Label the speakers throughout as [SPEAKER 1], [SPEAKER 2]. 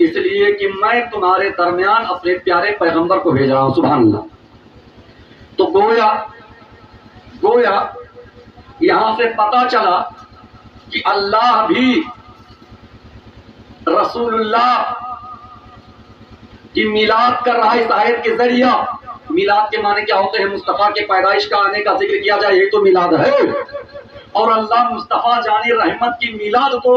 [SPEAKER 1] اس لیے کہ میں تمہارے درمیان اپنے پیارے پیغمبر کو بھیج رہا ہوں. سبحان اللہ. تو گویا یہاں سے پتا چلا کہ اللہ بھی رسول اللہ کی میلاد کر رہا ہے اس آیت کے ذریعہ. میلاد کے معنی کیا ہوتے ہیں؟ مصطفیٰ کے پیدائش کا آنے کا ذکر کیا جائے، یہی تو میلاد ہے. اور اللہ مصطفیٰ جان رحمت کی میلاد کو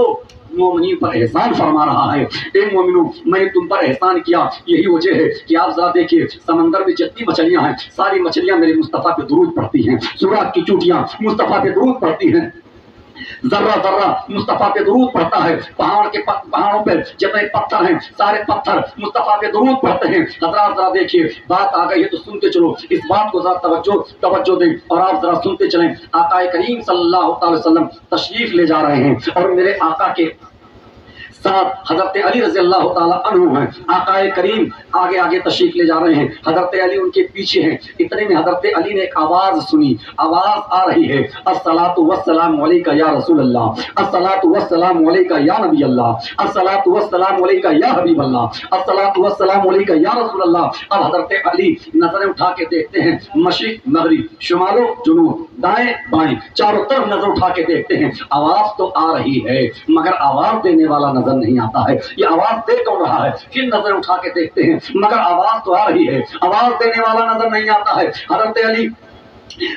[SPEAKER 1] مومنین پر احسان فرما رہا ہے. اے مومنو، میں نے تم پر احسان کیا. یہی وجہ ہے کہ آپ ذرا دیکھیے سمندر میں جتنی مچھلیاں ہیں ساری مچھلیاں میرے مصطفیٰ پہ درود پڑھتی ہیں. سورج کی چوٹیاں مصطفیٰ پہ درود پڑھتی ہیں. ذرہ ذرہ مصطفیٰ پہ درود پڑھتا ہے. پہاڑوں پہ جتنے پتھر ہیں سارے پتھر مصطفیٰ پہ درود پڑھتے ہیں. حضرات ذرا دیکھیے بات آ گئی ہے تو سنتے چلو. اس بات کو ذرا توجہ دیں اور آپ ذرا سنتے چلیں. آقا کریم صلی اللہ تعالی وسلم تشریف لے جا رہے ہیں اور میرے آقا کے ساتھ حضرت علی رضی اللہ تعالیٰ عنہ ہیں. آقا کریم آگے آگے تشریف لے جا رہے ہیں، حضرت علی ان کے پیچھے ہیں. اتنے میں حضرت علی نے ایک آواز سنی. آواز آ رہی ہے الصلاۃ والسلام علیکہ یا رسول اللہ، الصلاۃ والسلام علیکہ یا نبی اللہ، الصلاۃ والسلام علیکہ یا حبیب اللہ، الصلاۃ والسلام علیکہ یا رسول اللہ. اب حضرت علی نظریں اٹھا کے دیکھتے ہیں مشرق مغرب شمال و جنوب دائیں بائیں چاروں طرف نظر اٹھا کے دیکھتے ہیں. آواز تو آ رہی ہے مگر آواز دینے والا نظر نہیں آتا ہے. یہ آواز دے کون رہا ہے؟ پھر نظر اٹھا کے دیکھتے ہیں مگر آواز تو آ رہی ہے، آواز دینے والا نظر نہیں آتا ہے. حضرت علی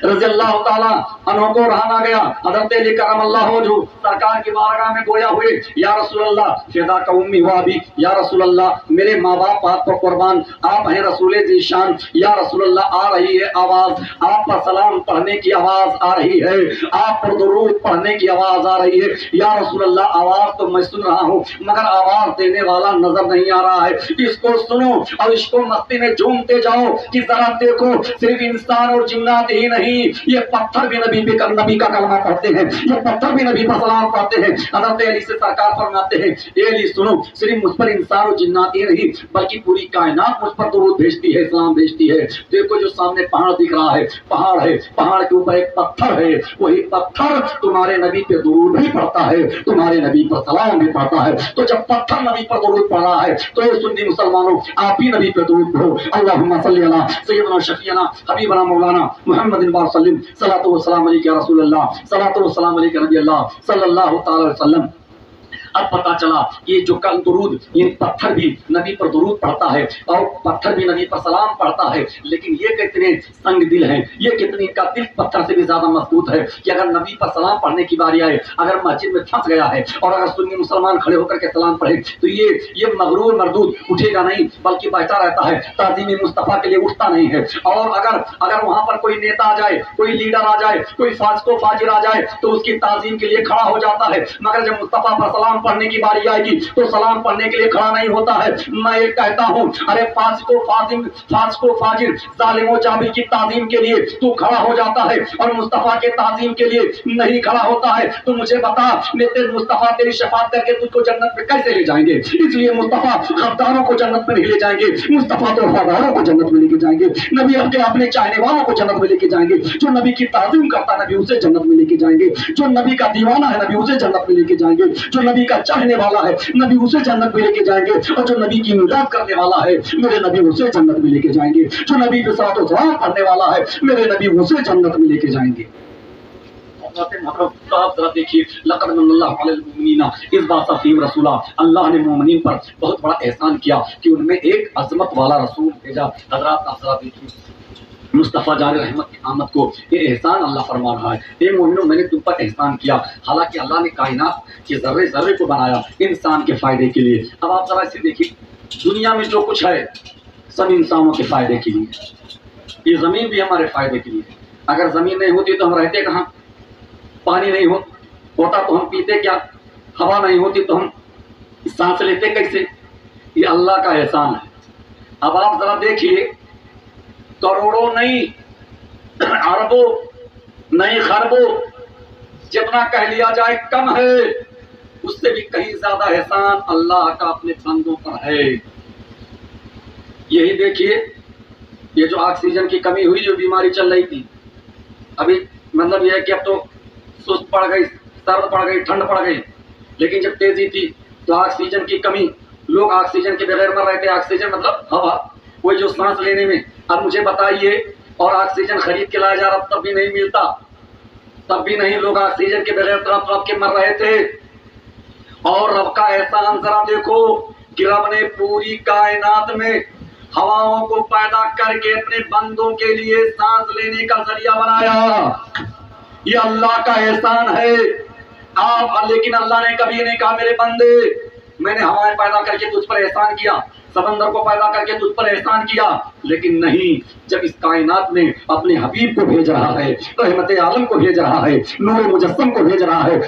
[SPEAKER 1] رضی اللہ تعالیٰ عنہ کو رہا نہ گیا. حضرت علی کرم اللہ وجہہ سرکار کی بارگاہ میں گویا ہوئے یا رسول اللہ فدا کا امی ہوا بھی، یا رسول اللہ میرے ماں باپ آپ پر قربان، آپ ہیں رسول ذی شان. یا رسول اللہ آ رہی ہے آواز، آپ پر سلام پڑھنے کی آواز آ رہی ہے، آپ پر درود پڑھنے کی آواز آ رہی ہے. یا رسول اللہ آواز تو میں سن رہا ہوں مگر آواز دینے والا نظر نہیں آ رہا ہے. اس کو سنو اور اس کو مستی میں جھومتے جاؤ کہ ذرا دیکھو صرف انسان اور جنات ہی نہیں، یہ پتھر بھی نبی کا کلمہ پڑھتے ہیں، یہ پتھر بھی نبی پر سلام پڑھتے ہیں. حضرت علی سے سرکار فرماتے ہیں اے علی سنو، صرف مجھ پر انسان اور جنات ہی نہیں بلکہ پوری کائنات مجھ پر درود بھیجتی ہے، سلام بھیجتی ہے. دیکھو جو سامنے پہاڑ دکھ رہا ہے، پہاڑ ہے، پہاڑ کے اوپر ایک پتھر ہے، وہی پتھر تمہارے نبی پہ درود بھی پڑھتا ہے، تمہارے نبی پر سلام بھی پڑھتا ہے. تو جب پتھر نبی پر درود پڑھ رہا ہے تو یہ سنی مسلمانوں آپ ہی نبی پہ درود پڑھو. اللہم صلی علی سیدنا شفیعنا حبیبنا مولانا محمد وسلم، صلاۃ والسلام علیک یا رسول اللہ، صلاۃ والسلام علیک نبی اللہ صلی اللہ تعالی وسلم. اب پتا چلا یہ جو کل درود یہ پتھر بھی نبی پر درود پڑھتا ہے اور پتھر بھی نبی پر سلام پڑھتا ہے، لیکن یہ کتنے سنگ دل ہیں، یہ کتنی کا دل پتھر سے بھی زیادہ مضبوط ہے کہ اگر نبی پر سلام پڑھنے کی باری آئے، اگر مسجد میں پھنس گیا ہے اور اگر سنی مسلمان کھڑے ہو کر کے سلام پڑھے تو یہ مغرور مردود اٹھے گا نہیں بلکہ بیٹھا رہتا ہے، تعظیم مصطفیٰ کے لیے اٹھتا نہیں ہے. اور اگر وہاں پر کوئی نیتا آ جائے، کوئی لیڈر آ جائے، کوئی فاسق و فاجر آ جائے تو اس کی تعظیم کے لیے کھڑا ہو جاتا ہے، مگر جب مصطفیٰ پر سلام پڑھنے کی باری آئے گی تو سلام پڑھنے کے لیے کھڑا نہیں ہوتا ہے. میں یہ کہتا ہوں ارے فاسق و فاجر ظالم و جابر کی تعظیم کے لیے تو کھڑا ہو جاتا ہے اور مصطفیٰ کے تعظیم کے لیے نہیں کھڑا ہوتا ہے تو مجھے بتا مصطفیٰ تیری شفاعت کر کے تجھ کو جنت میں کیسے لے جائیں گے؟ اس لیے مصطفیٰ غداروں کو جنت میں نہیں لے جائیں گے، مصطفیٰ تو وفاداروں کو جنت میں لے کے جائیں گے. نبی اپنے چاہنے والوں کو جنت میں لے کے جائیں گے. جو نبی کی تعظیم کرتا ہے نبی اسے جنت میں لے کے جائیں گے. جو نبی کا دیوانہ ہے نبی اسے جنت میں لے کے جائیں گے. جو نبی کا چاہنے والا ہے نبی اسے جنت میں لے کے جائیں گے. اور جو نبی کی میلاد کرنے والا ہے میرے نبی اسے جنت میں لے کے جائیں گے. جو نبی پہ صلاۃ و سلام پڑھنے والا ہے میرے نبی اسے جنت میں لے کے جائیں گے. دیکھیے لقد من اللہ علی المؤمنین اذ بعث فیہم رسولا، اللہ نے مومنین پر بہت بڑا احسان کیا کہ ان میں ایک عظمت والا رسول بھیجا. حضرات دیکھیے مصطفیٰ جان رحمت کی آمد کو یہ احسان اللہ فرما رہا ہے. اے مومنوں میں نے تم پر احسان کیا، حالانکہ اللہ نے کائنات کے ذرے ذرے کو بنایا انسان کے فائدے کے لیے. اب آپ ذرا اسے دیکھیے دنیا میں جو کچھ ہے سب انسانوں کے فائدے کے لیے. یہ زمین بھی ہمارے فائدے کے لیے. اگر زمین نہیں ہوتی تو ہم رہتے کہاں؟ پانی نہیں ہوتا تو ہم پیتے کیا؟ ہوا نہیں ہوتی تو ہم سانس لیتے کیسے؟ یہ اللہ کا احسان ہے. اب آپ ذرا دیکھیے کروڑوں نہیں اربوں نہیں خربوں جتنا کہہ لیا جائے کم ہے، اس سے بھی کہیں زیادہ احسان اللہ کا اپنے بندوں پر ہے. یہی دیکھیے یہ جو آکسیجن کی کمی ہوئی، جو بیماری چل رہی تھی، ابھی مطلب یہ ہے کہ اب تو سست پڑ گئی، سرد پڑ گئی، ٹھنڈ پڑ گئی، لیکن جب تیزی تھی تو آکسیجن کی کمی لوگ آکسیجن کے بغیر مر رہے تھے. آکسیجن مطلب ہوا, وہی جو سانس لینے میں. اب مجھے بتائیے, اور آکسیجن خرید کے لایا جا رہا تب بھی نہیں ملتا, تب بھی نہیں, لوگ آکسیجن کے بغیر تڑپ تڑپ کے مر رہے تھے. اور رب کا احسان ذرا دیکھو کہ رب نے پوری کائنات میں ہواؤں کو پیدا کر کے اپنے بندوں کے لیے سانس لینے کا ذریعہ بنایا. یہ اللہ کا احسان ہے. لیکن اللہ نے کبھی نہیں کہا میرے بندے میں نے ہوائیں پیدا کر کے تجھ پر احسان کیا, سمندر کو پیدا کر کے تجھ پر احسان کیا. لیکن نہیں, جب اس کائنات میں اپنے حبیب کو بھیج رہا ہے, رحمت عالم کو بھیج رہا ہے, نور مجسم کو بھیج رہا ہے,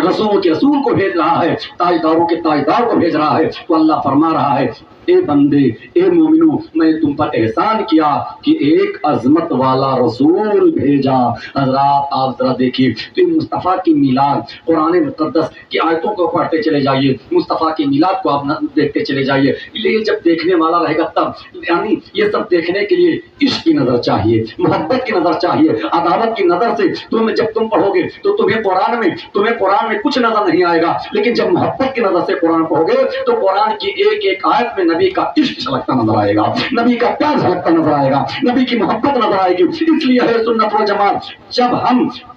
[SPEAKER 1] رسول کے رسول کو بھیج رہا ہے, تاجداروں کے تاجدار کو بھیج رہا ہے, تو اللہ فرما رہا ہے اے بندے, اے مومنو, میں تم پر احسان کیا کہ ایک عظمت والا رسول بھیجا. حضرات آپ ذرا دیکھیے تو مصطفیٰ کی میلاد, قرآن مقدس کی آیتوں کو پڑھتے چلے جائیے, مصطفیٰ کی میلاد کو آپ دیکھتے چلے جائیے. یہ جب دیکھنے والا رہے گا تب, یعنی یہ سب دیکھنے کے لیے عشق کی نظر چاہیے, محبت کی نظر چاہیے, عداوت کی نظر سے جب تم پڑھو گے تو تمہیں قرآن میں کچھ نظر نہیں آئے گا. لیکن جب محبت کی نظر سے قرآن پڑھو گے تو قرآن کی ایک ایک آیت میں نبی کا عشق جھلکتا نظر آئے گا, نبی کا پیار جھلکتا نظر آئے گا, نبی کی محبت نظر آئے گی. اس لیے ہے سنت و جماعت,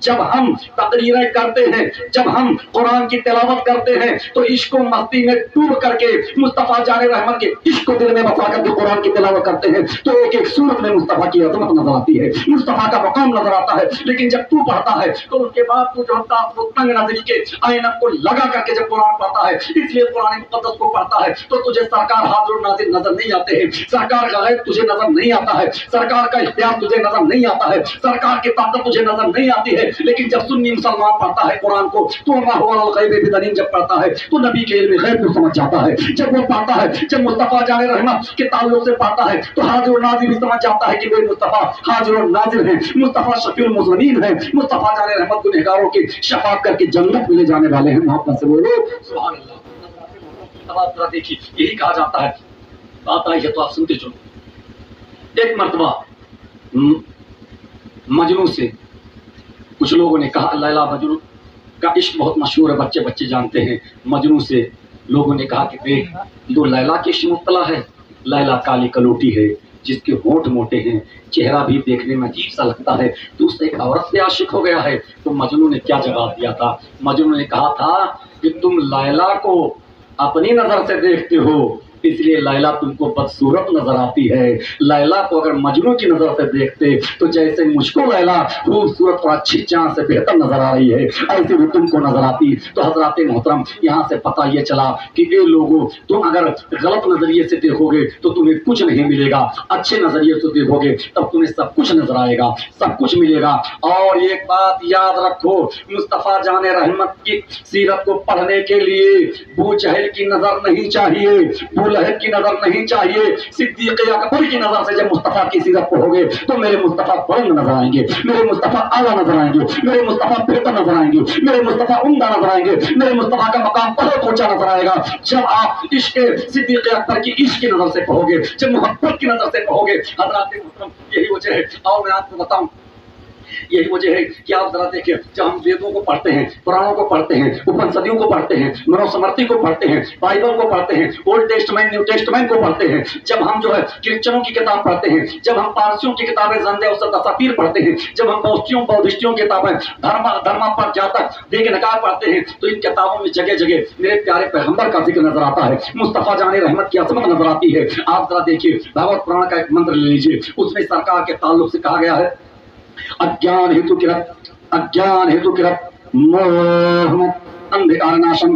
[SPEAKER 1] جب ہم تقریریں کرتے ہیں, جب ہم قرآن کی تلاوت کرتے ہیں تو عشق و مستی میں ڈوب کر کے مصطفیٰ جان رحمت کے عشق کو دل میں بسا کر کے قرآن کی تلاوت کرتے ہیں تو ایک ایک سورت میں مصطفیٰ کی عظمت نظر آتی ہے, مصطفیٰ کا مقام نظر آتا ہے. لیکن جب تو پڑھتا ہے تو اس کے بعد تو جو ہوتا ہے وہ تنگ نظری کے آئینت کو لگا کر کے جب قرآن پڑھتا ہے, اس لیے قرآن مقدس کو پڑھتا ہے تو تجھے سرکار حاضر و ناظر نظر نہیں آتے ہیں, سرکار کا غیب تجھے نظر نہیں آتا ہے, سرکار کا اختیار تجھے نظر نہیں آتا ہے, سرکار کی طاقت تجھے نظر نہیں آتی ہے. لیکن جب سنی مسلمان پڑھتا ہے قرآن کو تو ما هو الغیب بدنین جب پڑھتا ہے تو نبی کے علم غیب کو سمجھ جاتا ہے. جب وہ پڑھتا ہے, جب مصطفیٰ جان رحمت کے تعلق سے پڑھتا ہے تو حاضر و ناظر بھی سمجھ جاتا ہے کہ وہ مصطفیٰ حاضر و ناظر ہیں, مصطفیٰ شفیع المذنبین ہیں, مصطفیٰ جان رحمت گنہگاروں کی شفاعت کر کے جنت میں لے جانے والے ہیں. محبت سے بولو سبحان اللہ. دیکھیے یہی کہا جاتا ہے, بات آئی ہے تو آپ سنتے چلو. ایک مرتبہ مجنوں سے کچھ لوگوں نے کہا, لیلا مجنوں کا عشق بہت مشہور ہے, بچے جانتے ہیں. مجنوں سے لوگوں نے کہا کہ دیکھ جو لیلا کے عشق مبتلا ہے, لیلا کالی کلوٹی ہے جس کے ہونٹ موٹے ہیں, چہرہ بھی دیکھنے میں عجیب سا لگتا ہے, تو اس سے ایک عورت سے عاشق ہو گیا ہے. تو مجنوں نے کیا جواب دیا تھا؟ مجنوں نے کہا تھا کہ تم لیلا کو اپنی نظر سے دیکھتے ہو اس لیے لیلا تم کو بدصورت نظر آتی ہے. لیلا کو اگر مجنوں کی نظر سے دیکھتے تو جیسے مجھ کو لیلا خوبصورت اور اچھی چاند سے بہتر نظر آ رہی ہے ایسے بھی تم کو نظر آتی. تو حضرات محترم یہاں سے پتہ یہ چلا کہ اے لوگوں, تم اگر غلط نظریے سے دیکھو گے تو تمہیں کچھ نہیں ملے گا, اچھے نظریے سے دیکھو گے تب تمہیں سب کچھ نظر آئے گا, سب کچھ ملے گا. اور ایک بات یاد رکھو, مصطفیٰ جان رحمت کی سیرت کو پڑھنے کے لیے ابو جہل کی نظر نہیں چاہیے, لہب کی نظر نہیں چاہیے, صدیق اکبر کی نظر سے جب مصطفیٰ کی سیرت پڑھو گے تو میرے مصطفیٰ بلند نظر آئیں گے, میرے مصطفیٰ اعلیٰ نظر آئیں گے, میرے مصطفیٰ بہتر نظر آئیں گے, میرے مصطفیٰ عمدہ نظر آئیں گے, میرے مصطفیٰ کا مقام بہت اونچا نظر آئے گا. جب آپ عشق صدیق اکبر کی عشق کی نظر سے پڑھو گے, جب محبت کی نظر سے پڑھو گے, حضرات محترم یہی وجہ ہے. اور میں آپ کو بتاؤں یہی وجہ ہے کہ آپ ذرا دیکھیں, جب ہم ویدوں کو پڑھتے ہیں, قرآنوں کو پڑھتے ہیں, اپنشدوں کو پڑھتے ہیں, منوسمرتی کو پڑھتے ہیں, بائبل کو پڑھتے ہیں, اولڈ ٹیسٹمنٹ نیو ٹیسٹمنٹ کو پڑھتے ہیں, جب ہم جو ہے کرسچنوں کی کتاب پڑھتے ہیں, جب ہم پارسیوں کی کتابیں زندہ اور تصاویر پڑھتے ہیں, جب ہم بودھسٹوں کی کتابیں دھرما پر جاتا دیکھ نکار پڑھتے ہیں تو ان کتابوں میں جگہ جگہ میرے پیارے پیغمبر کا ذکر نظر آتا ہے, مصطفیٰ جان رحمت کی عظمت نظر آتی ہے. آپ ذرا دیکھیے بھگوت پران کا ایک منتر لے لیجیے, اس میں سرکار کے تعلق سے کہا گیا ہے اجان ہیتو کرت موہ اندھکار ناشم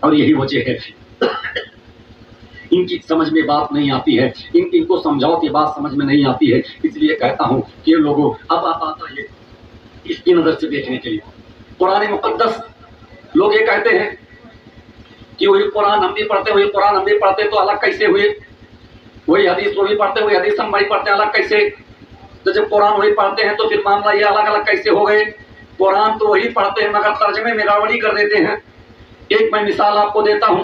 [SPEAKER 1] اور یہی وجہ ہے ان کی سمجھ میں بات نہیں آتی ہے، ان کو سمجھاؤ کہ بات سمجھ میں نہیں آتی ہے۔ اس لیے کہتا ہوں کہ لوگوں اب آپ آتا ہے اس کی نظر سے دیکھنے کے لیے قرآن مقدس، لوگ یہ کہتے ہیں کہ وہی قرآن ہم بھی پڑھتے، وہی قرآن ہم بھی پڑھتے تو الگ کیسے ہوئے؟ وہی حدیث وہ بھی پڑھتے، وہی حدیث ہم بھی پڑھتے، الگ کیسے؟ تو جب قرآن وہی پڑھتے ہیں تو پھر معاملہ یہ الگ الگ کیسے ہو گئے؟ قرآن تو وہی پڑھتے ہیں مگر ترجمے میں گڑبڑی کر دیتے ہیں۔ ایک میں مثال آپ کو دیتا ہوں،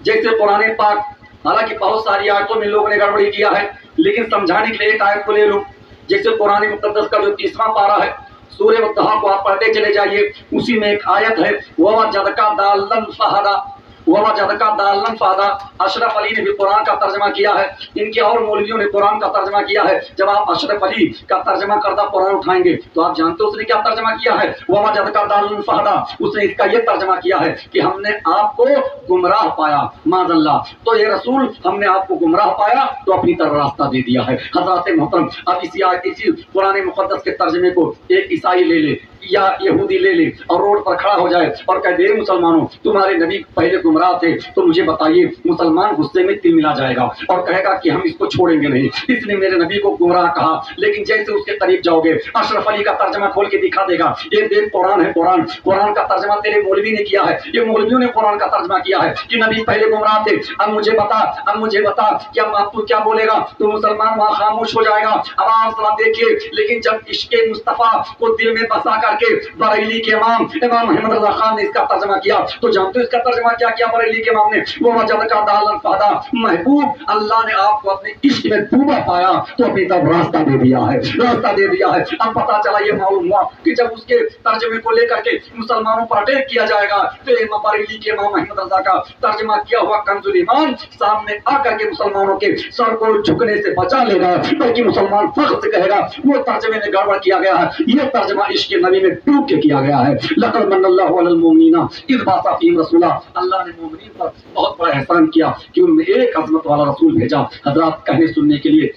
[SPEAKER 1] جیسے قرآن پاک، حالانکہ بہت ساری آیتوں میں لوگوں نے گڑبڑی کیا ہے، لیکن سمجھانے کے لیے ایک آیت کو لے لوں۔ جیسے قرآن مقدس کا جو 30واں پارہ ہے، سورہ والضحیٰ کو آپ پڑھتے چلے جائیے، اسی میں ایک آیت ہے وَوَجَدَكَ ضَالًّا فَہَدَىٰ، وَوَجَدَكَ ضَالًّا فَہَدَىٰ۔ اشرف علی نے بھی قرآن کا ترجمہ کیا ہے، ان کے اور مولویوں نے قرآن کا ترجمہ کیا ہے۔ جب آپ اشرف علی کا ترجمہ کردہ قرآن اٹھائیں گے تو آپ جانتے اس نے کیا ترجمہ کیا ہے؟ وَوَجَدَكَ ضَالًّا فَہَدَىٰ۔ اس نے اس کا یہ ترجمہ کیا ہے کہ ہم نے آپ کو گمراہ پایا، معاذ اللہ، تو یہ رسول ہم نے آپ کو گمراہ پایا تو اپنی طرف راستہ دے دیا ہے۔ حضرات محترم، اب اسی قرآن مقدس کے ترجمے کو ایک عیسائی لے لے یا یہودی لے لے اور روڈ پر کھڑا ہو جائے اور کہہ دے مسلمانوں تمہارے نبی پہلے گمراہ تھے تو مجھے بتائیے، مسلمان غصے میں تل ملا جائے گا اور کہے گا کہ ہم اس کو چھوڑیں گے نہیں، اس نے میرے نبی کو گمراہ کہا۔ لیکن جیسے اس کے قریب جاؤ گے، اشرف علی کا ترجمہ کھول کے دکھا دے گا، یہ دیکھ قرآن ہے، قرآن کا ترجمہ تیرے مولوی نے کیا ہے، یہ مولویوں نے قرآن کا ترجمہ کیا ہے کہ نبی پہلے گمراہ تھے۔ اب مجھے بتا کیا آپ تو کیا بولے گا؟ تو مسلمان وہاں خاموش ہو جائے گا۔ اب آپ دیکھیے، لیکن جب عشق مصطفیٰ کو دل میں بسا کر کے بریلی کے امام محمد رضا خان نے اس کا ترجمہ کیا تو جانتے ہو اس کا ترجمہ کیا کیا بریلی کے امام نے؟ وہ وجدک ضالًا فہدیٰ، محبوب اللہ نے آپ کو اپنے عشق میں ڈوبا پایا تو اپنی طرف راستہ دے دیا ہے، راستہ دے دیا ہے۔ اب پتا چلا، یہ معلوم ہوا کہ جب اس کے ترجمے کو لے کر کے مسلمانوں پر اٹیک کیا جائے گا تو امام بریلی کے امام محمد رضا کا ترجمہ کیا ہوا کنز الایمان سامنے آ کر کے مسلمانوں کے سر کو جھکنے سے بچا لے گا، بلکہ مسلمان فخر سے کہے گا وہ ترجمے میں گڑبڑ کیا گیا ہے، یہ ترجمہ عشق نبی میں ڈوب کے کیا گیا ہے۔ لقد من اللہ علی المؤمنین اذ بعث فیہم رسولا، اللہ نے مومنین پر بہت بڑا احسان کیا کہ ان میں ایک عظمت والا رسول بھیجا۔ حضرات کہنے سننے کے لیے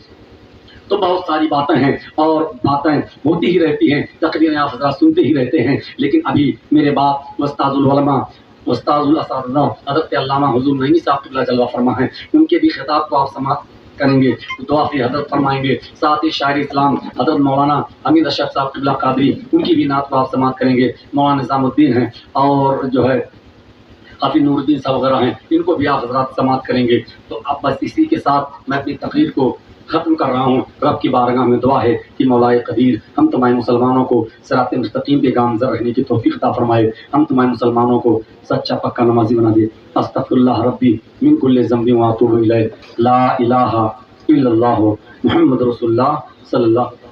[SPEAKER 1] تو بہت ساری باتیں ہیں اور باتیں ہوتی ہی رہتی ہیں، تقریریں آپ حضرات سنتے ہی رہتے ہیں، لیکن ابھی میرے باپ استاذ العلماء، استاذ الاساتذہ حضرت علامہ حضور نعیمی صاحب قبلہ جلوہ فرما ہیں، ان کے بھی خطاب کو آپ سماعت کریں گے، دعا فی حضرت فرمائیں گے۔ ساتھ ہی شاعر اسلام حضرت مولانا حمید اشرف صاحب قبلہ قادری، ان کی بھی نعت کو آپ سماعت کریں گے۔ مولانا نظام الدین ہیں اور جو ہے حافظ نور الدین صاحب وغیرہ ہیں، ان کو بھی آپ حضرات سماعت کریں گے۔ تو اب بس اسی کے ساتھ میں اپنی تقریر کو ختم کر رہا ہوں۔ رب کی بارگاہ میں دعا ہے کہ مولائے قدیر ہم تمام مسلمانوں کو صراط مستقیم پہ گامزن رہنے کی توفیق عطا فرمائے، ہم تمام مسلمانوں کو سچا پکا نمازی بنا دے۔ استغفر اللہ ربی من کل ذنب واتوب الیہ، لا الہ الا اللہ محمد رسول اللہ صلی اللہ